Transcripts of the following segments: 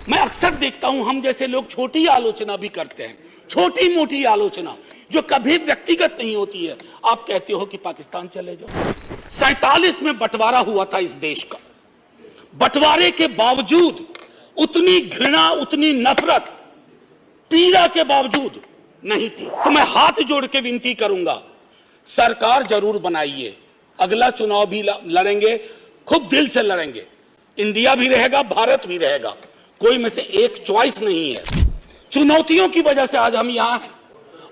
मैं अक्सर देखता हूं हम जैसे लोग छोटी आलोचना भी करते हैं, छोटी मोटी आलोचना जो कभी व्यक्तिगत नहीं होती है। आप कहते हो कि पाकिस्तान चले जाओ। 47 में बंटवारा हुआ था इस देश का, बंटवारे के बावजूद उतनी घृणा, उतनी नफरत, पीड़ा के बावजूद नहीं थी। तो मैं हाथ जोड़ के विनती करूंगा, सरकार जरूर बनाइए, अगला चुनाव भी लड़ेंगे, खूब दिल से लड़ेंगे। इंडिया भी रहेगा, भारत भी रहेगा, कोई में से एक चॉइस नहीं है। चुनौतियों की वजह से आज हम यहां हैं,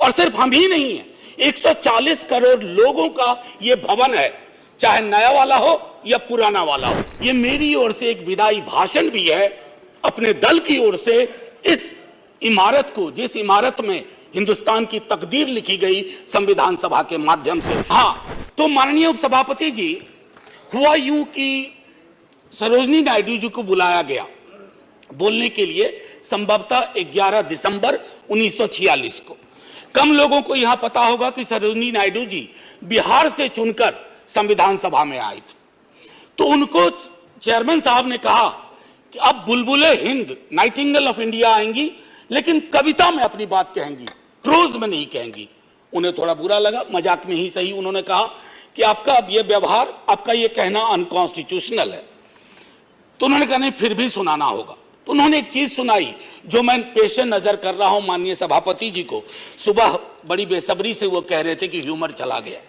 और सिर्फ हम ही नहीं हैं, 140 करोड़ लोगों का यह भवन है, चाहे नया वाला हो या पुराना वाला हो। यह मेरी ओर से एक विदाई भाषण भी है, अपने दल की ओर से इस इमारत को, जिस इमारत में हिंदुस्तान की तकदीर लिखी गई संविधान सभा के माध्यम से। हाँ, तो माननीय उपसभापति जी, हुआ यूं कि सरोजनी नायडू जी को बुलाया गया बोलने के लिए, संभवतः 11 दिसंबर 1946 को। कम लोगों को यहां पता होगा कि सरोजनी नायडू जी बिहार से चुनकर संविधान सभा में आए थे। तो उनको चेयरमैन साहब ने कहा कि अब बुलबुले हिंद, नाइटिंगेल ऑफ इंडिया आएंगी, लेकिन कविता में अपनी बात कहेंगी, प्रोज में नहीं कहेंगी। उन्हें थोड़ा बुरा लगा, मजाक में ही सही, उन्होंने कहा कि आपका अब यह व्यवहार, आपका यह कहना अनकॉन्स्टिट्यूशनल है। तो उन्होंने कहा नहीं, फिर भी सुनाना होगा। तो उन्होंने एक चीज सुनाई जो मैं पेश नजर कर रहा हूं माननीय सभापति जी को। सुबह बड़ी बेसब्री से वो कह रहे थे कि ह्यूमर चला गया,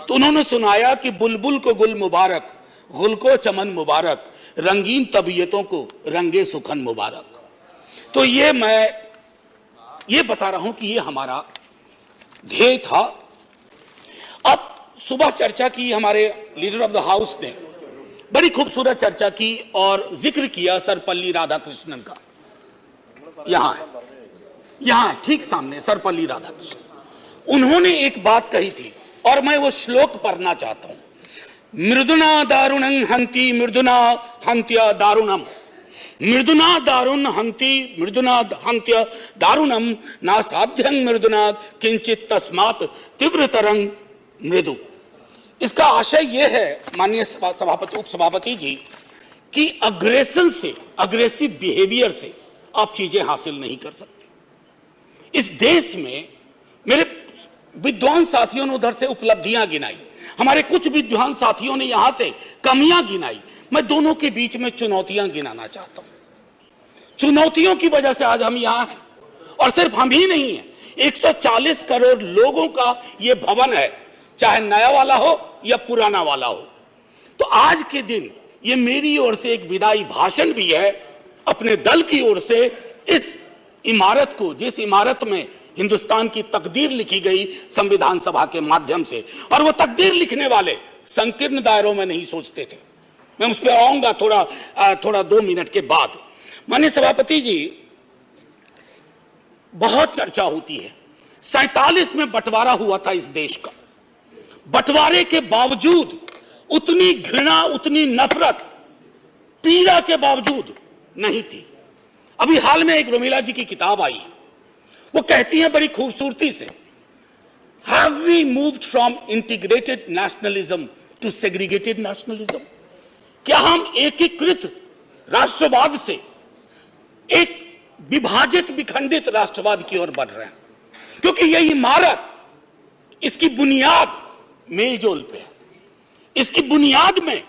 तो उन्होंने सुनाया कि बुलबुल को गुल मुबारक, गुल को चमन मुबारक, रंगीन तबीयतों को रंगे सुखन मुबारक। तो ये मैं ये बता रहा हूं कि ये हमारा ध्येय था। अब सुबह चर्चा की, हमारे लीडर ऑफ द हाउस ने बड़ी खूबसूरत चर्चा की और जिक्र किया सर्वपल्ली राधाकृष्णन का। यहां है, यहां ठीक सामने सर्वपल्ली राधाकृष्णन। उन्होंने एक बात कही थी और मैं वो श्लोक पढ़ना चाहता हूं। मृदुना दारुणं हंति मृदुना हंत्य दारुणम, मृदुना दारुण हंति मृदुना हंत्य दारुणम, ना साध्यं मृदुना किंचित तस्मात् तीव्रतरं मृदु। इसका आशय यह है माननीय सभापति, उपसभापति जी, कि अग्रेशन से, अग्रेसिव बिहेवियर से आप चीजें हासिल नहीं कर सकते। इस देश में मेरे विद्वान साथियों ने उधर से उपलब्धियां गिनाई, हमारे कुछ विद्वान साथियों ने यहां से कमियां गिनाई। मैं दोनों के बीच में चुनौतियां गिनाना चाहता हूं। चुनौतियों की वजह से आज हम यहां हैं, और सिर्फ हम ही नहीं हैं, 140 करोड़ लोगों का यह भवन है, चाहे नया वाला हो या पुराना वाला हो। तो आज के दिन ये मेरी ओर से एक विदाई भाषण भी है, अपने दल की ओर से इस इमारत को, जिस इमारत में हिंदुस्तान की तकदीर लिखी गई संविधान सभा के माध्यम से। और वो तकदीर लिखने वाले संकीर्ण दायरों में नहीं सोचते थे। मैं उस पर आऊंगा थोड़ा 2 मिनट के बाद। माननीय सभापति जी, बहुत चर्चा होती है, 47 में बंटवारा हुआ था इस देश का, बंटवारे के बावजूद उतनी घृणा, उतनी नफरत, पीड़ा के बावजूद नहीं थी। अभी हाल में एक रोमिला जी की किताब आई, वो कहती हैं बड़ी खूबसूरती से, have we moved from integrated nationalism to segregated nationalism? क्या हम एकीकृत राष्ट्रवाद से एक विभाजित, विखंडित राष्ट्रवाद की ओर बढ़ रहे हैं? क्योंकि यह इमारत, इसकी बुनियाद मेलजोल पे है, इसकी बुनियाद में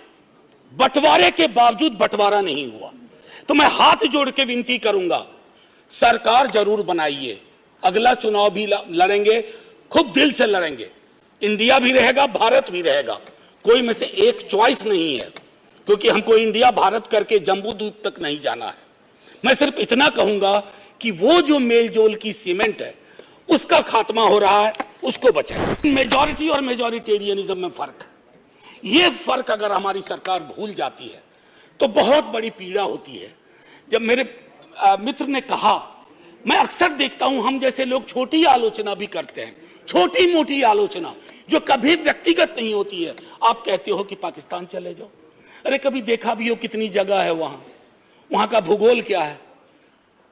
बंटवारे के बावजूद बंटवारा नहीं हुआ। तो मैं हाथ जोड़ के विनती करूंगा, सरकार जरूर बनाइए, अगला चुनाव भी लड़ेंगे, खूब दिल से लड़ेंगे। इंडिया भी रहेगा, भारत भी रहेगा, कोई में से एक चॉइस नहीं है, क्योंकि हमको इंडिया भारत करके जम्बूद्वीप तक नहीं जाना है। मैं सिर्फ इतना कहूंगा कि वो जो मेलजोल की सीमेंट है, उसका खात्मा हो रहा है, उसको बचाएं। मेजॉरिटी और मेजॉरिटेरियनिज्म में फर्क है। ये फर्क अगर हमारी सरकार भूल जाती है तो बहुत बड़ी पीड़ा होती है। जब मेरे मित्र ने कहा, मैं अक्सर देखता हूं हम जैसे लोग छोटी आलोचना भी करते हैं, छोटी मोटी आलोचना जो कभी व्यक्तिगत नहीं होती है। आप कहते हो कि पाकिस्तान चले जाओ, अरे कभी देखा भी हो कितनी जगह है वहां का भूगोल क्या है?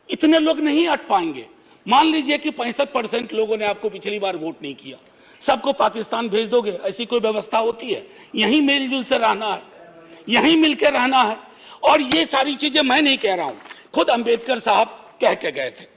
इतने लोग नहीं अट पाएंगे। मान लीजिए कि 65% लोगों ने आपको पिछली बार वोट नहीं किया, सबको पाकिस्तान भेज दोगे? ऐसी कोई व्यवस्था होती है? यहीं मेलजुल से रहना है, यहीं मिलकर रहना है। और ये सारी चीजें मैं नहीं कह रहा हूं, खुद अंबेडकर साहब कह के गए थे।